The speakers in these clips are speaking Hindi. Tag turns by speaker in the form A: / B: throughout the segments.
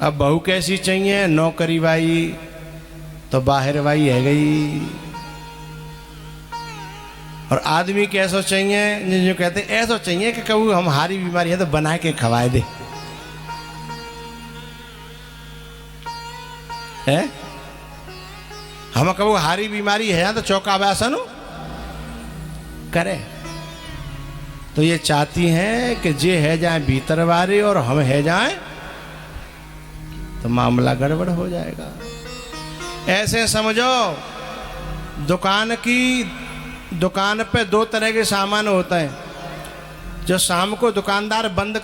A: अब बहू कैसी चाहिए? नौकरी वाई तो बाहर वाई है गई। और आदमी कैसा चाहिए? जो कहते हैं ऐसा चाहिए कि कभी हमारी बीमारी है तो बना के खवाए दे, है? हम कबू हारी बीमारी है तो चौका व्यासन करे। तो ये चाहती हैं कि जे है जाए भीतर वारे और हम है जाए तो मामला गड़बड़ हो जाएगा। ऐसे समझो, दुकान पे दो तरह के सामान होते हैं। जो शाम को दुकानदार बंद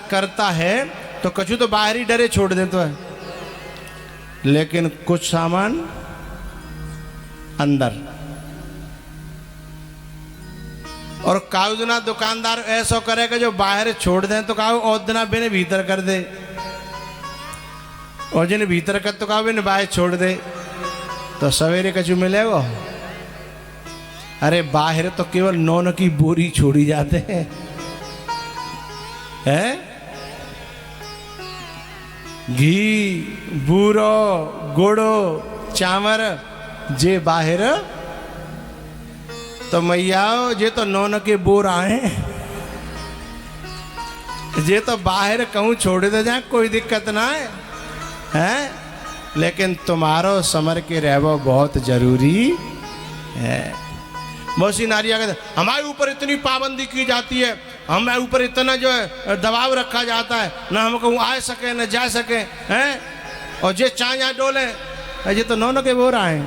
A: करता है तो कछु तो बाहर ही डरे छोड़ देता है, लेकिन कुछ सामान अंदर। और काउ दिना दुकानदार ऐसा करेगा जो बाहर छोड़ दे तो काउ और दिना बिने भीतर कर दे, और जिन्हें भीतर कर तो काउ बिने बाहर छोड़ दे, तो सवेरे कछु मिलेगा? अरे बाहर तो केवल नौन की बोरी छोड़ी जाते हैं, घी बूरो गुड़ो चावल जे बाहर। तो मैया जे तो नौन के बोर आए, जे तो बाहर कहूँ छोड़ दे जाए, कोई दिक्कत ना है, हैं? लेकिन तुम्हारो समर के रहबो बहुत जरूरी है। बहुत सी नारियाँ कहते हमारे ऊपर इतनी पाबंदी की जाती है, हमारे ऊपर इतना जो है दबाव रखा जाता है, ना हम कहूँ आ सके न जा सके, हैं? और जे चाँया डोले ये तो नौन के बोर आए।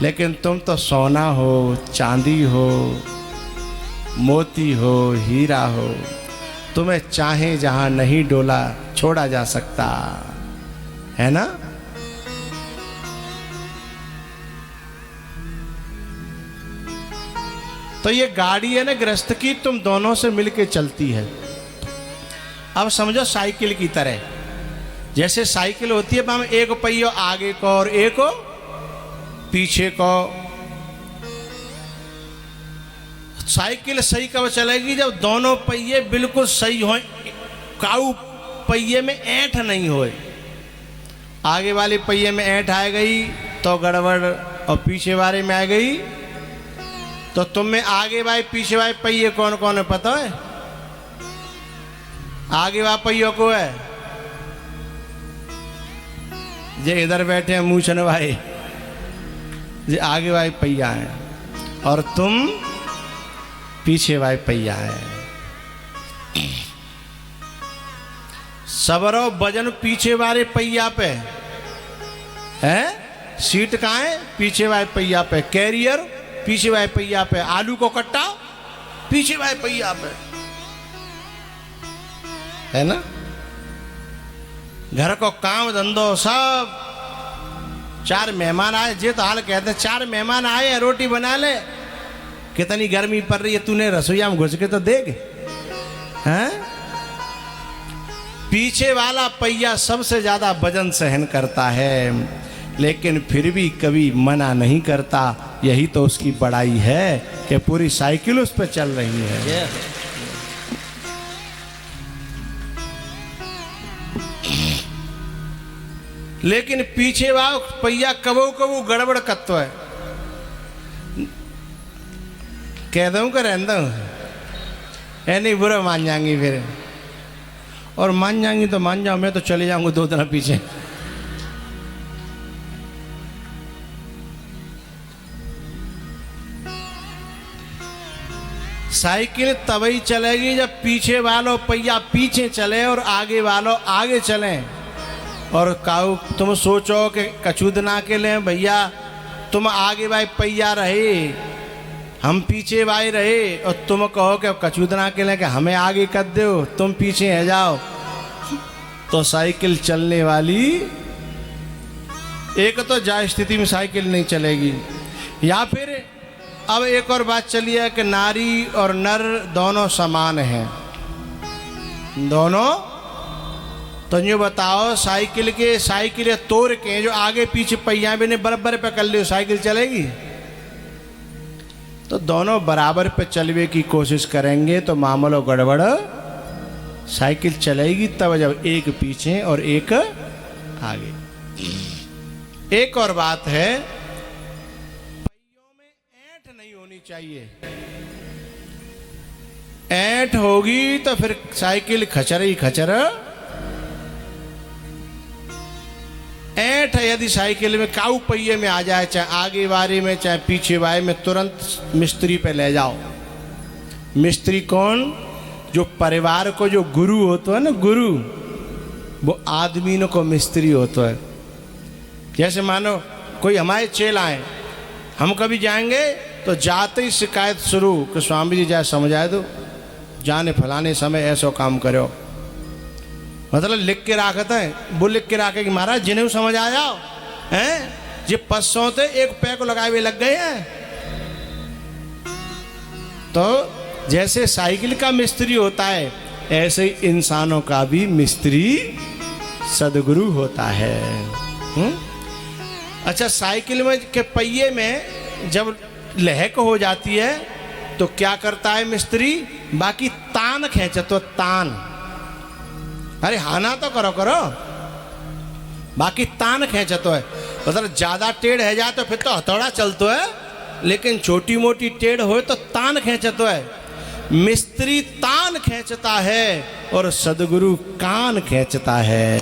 A: लेकिन तुम तो सोना हो, चांदी हो, मोती हो, हीरा हो, तुम्हें चाहे जहां नहीं डोला छोड़ा जा सकता है ना। तो ये गाड़ी है ना गृहस्थ की, तुम दोनों से मिलके चलती है। अब समझो साइकिल की तरह, जैसे साइकिल होती है हम एक पहिया आगे को और एक पीछे को। साइकिल सही कब चलेगी? जब दोनों पहिए बिल्कुल सही हों, काऊ पहिए में ऐंठ नहीं होए। आगे वाले पहिए में ऐंठ आ गई तो गड़बड़, और पीछे वाले में आ गई तो तुम में आगे वाले पीछे वाले पहिए कौन कौन है पता है? आगे वाले पहियों को है जे इधर बैठे हैं मूछन भाई, जे आगे वाले पहिया है, और तुम पीछे वाले पहिया है। सबरो वजन पीछे वाले पहिया पे है, सीट कहाँ है? पीछे वाले पहिया पे। कैरियर पीछे वाले पहिया पे। आलू को कट्टा पीछे वाले पहिया पे, है ना। घर को काम धंधो सब। चार मेहमान आए, जे तो हाल कहते हैं चार मेहमान आए रोटी बना ले। कितनी गर्मी पड़ रही है, तूने रसोईया में घुस के तो देख, हैं? पीछे वाला पहिया सबसे ज्यादा वजन सहन करता है, लेकिन फिर भी कभी मना नहीं करता। यही तो उसकी बड़ाई है कि पूरी साइकिल उस पर चल रही है। लेकिन पीछे वाला पहिया कबू कबू गड़बड़ कत्तो है। कह दूं कि रहता हूं, है नहीं बुरा मान जाएंगी फिर, और मान जाएंगी तो मान जाओ, मैं तो चले जाऊंगा 2 दिन पीछे। साइकिल तभी चलेगी जब पीछे वालों पहिया पीछे चले और आगे वालों आगे चले। और काऊ तुम सोचो कि कछुद ना के ले भैया, तुम आगे भाई पहिया रहे, हम पीछे भाई रहे, और तुम कहो कि कछुद ना के ले कि हमें आगे कर दो, तुम पीछे है जाओ, तो साइकिल चलने वाली एक तो जा स्थिति में साइकिल नहीं चलेगी। या फिर अब एक और बात चली है कि नारी और नर दोनों समान हैं, दोनों। तो ये बताओ साइकिल तोड़ के जो आगे पीछे पहिया भी नहीं बराबर पे कर लियो, साइकिल चलेगी? तो दोनों बराबर पे चलने की कोशिश करेंगे तो मामलो गड़बड़ साइकिल चलेगी तब जब एक पीछे और एक आगे। एक और बात है, पहियों में ऐंठ नहीं होनी चाहिए। ऐंठ होगी तो फिर साइकिल खचर ही खचर। ऐंठ यदि साइकिल में काऊ पहिए में आ जाए, चाहे आगे बारी में चाहे पीछे बारी में, तुरंत मिस्त्री पे ले जाओ। मिस्त्री कौन? जो परिवार को जो गुरु होता है ना, गुरु, वो आदमी को मिस्त्री होता है। जैसे मानो कोई हमारे चेला आए, हम कभी जाएंगे तो जाते ही शिकायत शुरू कि स्वामी जी जाए समझाए दो, जाने फलाने समय ऐसा काम करो। मतलब लिख के रखते हैं, वो लिख के रखे कि महाराज जिन्हें समझ आ जाओ हैं, ये 500 थे एक पैर को लगाए हुए लग गए हैं। तो जैसे साइकिल का मिस्त्री होता है, ऐसे ही इंसानों का भी मिस्त्री सदगुरु होता है। अच्छा, साइकिल में के पहिए में जब लहक हो जाती है तो क्या करता है मिस्त्री? बाकी तान खींचे तो तान, अरे हाना तो करो करो, बाकी तान खींचतो है। मतलब ज्यादा टेढ़ है जाए तो फिर तो हथौड़ा चलतो है, लेकिन छोटी मोटी टेढ़ हो तो तान खींचतो है। मिस्त्री तान खींचता है और सदगुरु कान खींचता है।